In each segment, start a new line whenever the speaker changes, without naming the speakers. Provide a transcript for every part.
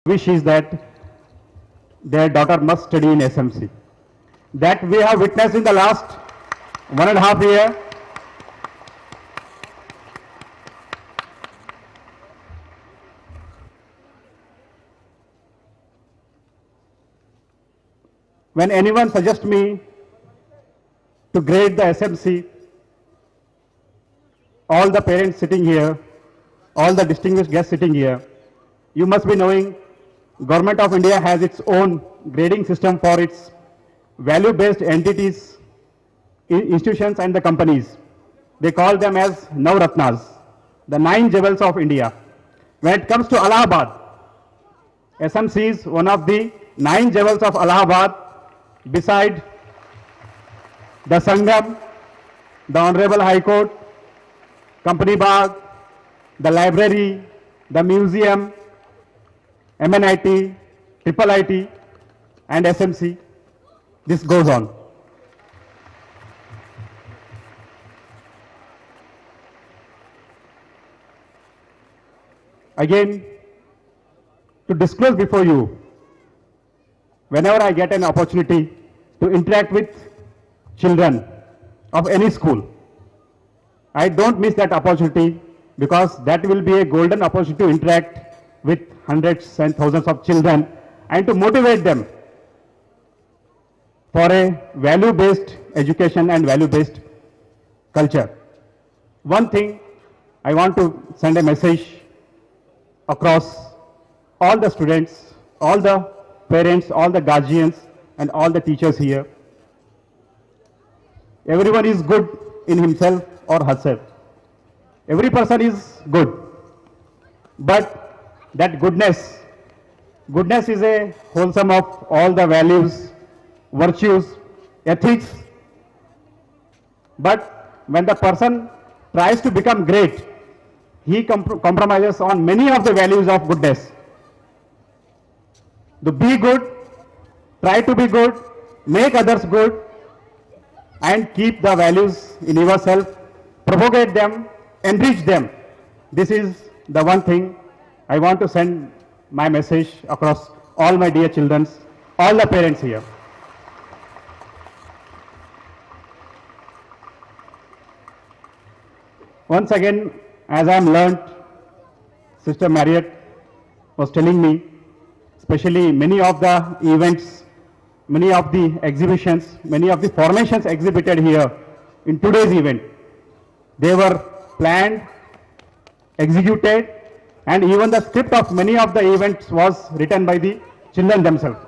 wish is that their daughter must study in SMC. That we have witnessed in the last 1.5 years. When anyone suggests me to grade the SMC, all the parents sitting here, all the distinguished guests sitting here, you must be knowing Government of India has its own grading system for its value-based entities, institutions and the companies. They call them as Navratnas, the 9 jewels of India. When it comes to Allahabad, SMC is one of the 9 jewels of Allahabad, beside the Sangam, the Honorable High Court, Company Bagh, the library, the museum, MNIT, Triple IT and SMC. This goes on. Again, to disclose before you, whenever I get an opportunity to interact with children of any school, I don't miss that opportunity, because that will be a golden opportunity to interact with hundreds and thousands of children and to motivate them for a value-based education and value-based culture. One thing, I want to send a message across all the students, all the parents, all the guardians and all the teachers here. Everyone is good in himself or herself. Every person is good. But that goodness is a wholesome of all the values, virtues, ethics. But when the person tries to become great, he compromises on many of the values of goodness. To be good, try to be good, make others good, and keep the values in yourself, propagate them, enrich them. This is the one thing I want to send my message across all my dear children, all the parents here. Once again, as I am learnt, Sister Marriott was telling me, especially many of the events, many of the exhibitions, many of the formations exhibited here in today's event, they were planned, executed, and even the script of many of the events was written by the children themselves.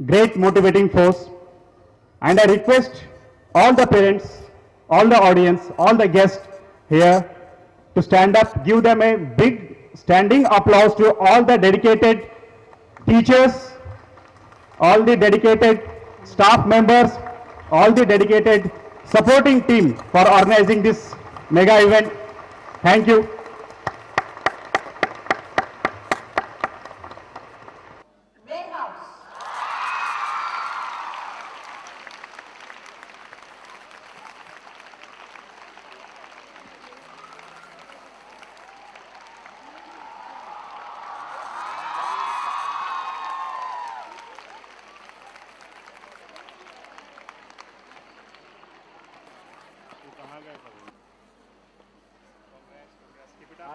Great motivating force. And I request all the parents, all the audience, all the guests here to stand up, give them a big standing applause to all the dedicated teachers, all the dedicated staff members, all the dedicated supporting team for organizing this mega event. Thank you.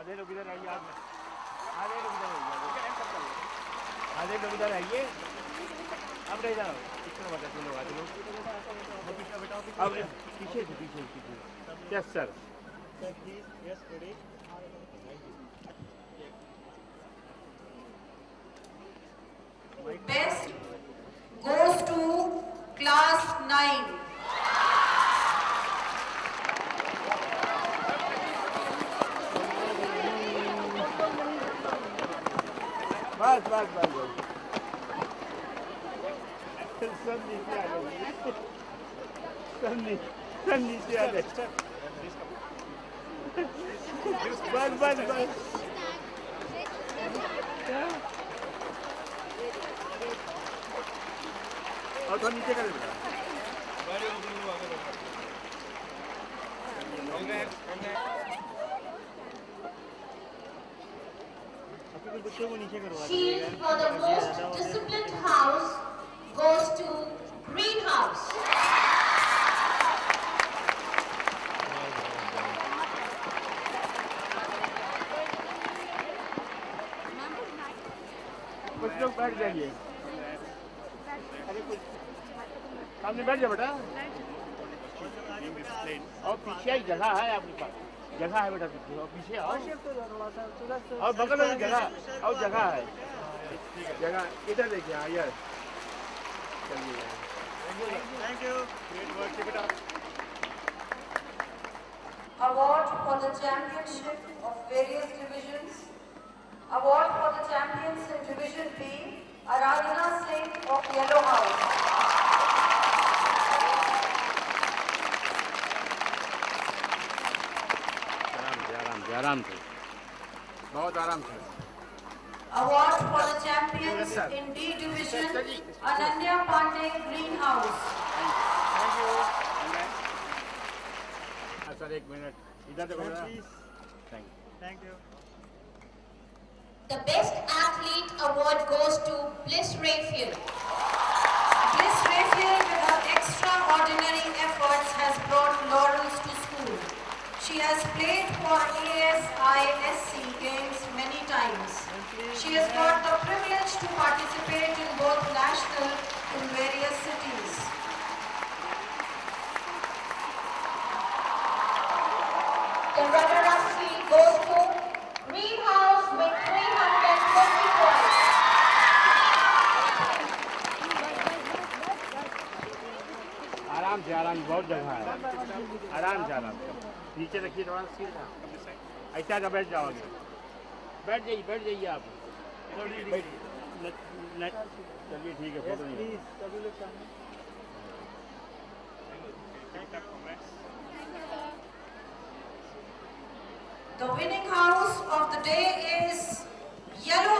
आधे लोग इधर आइए, आधे लोग इधर आइए, आधे लोग इधर आइए, अब नहीं जाओ, कितना बता तुम लोग आधे लोग, अब पीछे से पीछे पीछे, yes sir, yes ready,
best goes to class 9.
बस बस बस सब नीचे आ गए, सब नीचे आ गए, बस बस बस और थोड़ा नीचे कर दे बच्चों को नीचे करवा
Shield for the most disciplined house goes to Green House.
कुछ लोग बैठ जाइए। अरे कुछ सामने बैठ जाओ बेटा। और पीछे ही जगह है आपके पास, जगह है बेटा पीछे, और पीछे आओ और बगल में जगह और जगह है, जगह इधर देखिए। हाँ यार चलिए, थैंक यू, ग्रेट वर्क बेटा।
Award for the championship of various divisions. Award for the champions in Division B, Aradhana Singh of Yellow House.
आराम से, बहुत आराम से।
Award for the champions in D Division, Ananya Pandey, Green House.
Thank you. Sir एक minute इधर देखो please. Thank you.
The best athlete award goes to Bliss Raphael.
Bliss Raphael, with her extraordinary efforts, has brought laurels to school. She has played for ASISC games many times. She has got the privilege to participate in both national in various cities.
The runner-up seat goes to Green House with 320 points.
आराम से, बहुत जगह है, आराम से। नीचे रखिए थोड़ा सीधा, ऐसा का बैठ जाओगे, बैठ जाइए आप। चलिए ठीक है, फोटो नहीं।
The winning house of the day is Yellow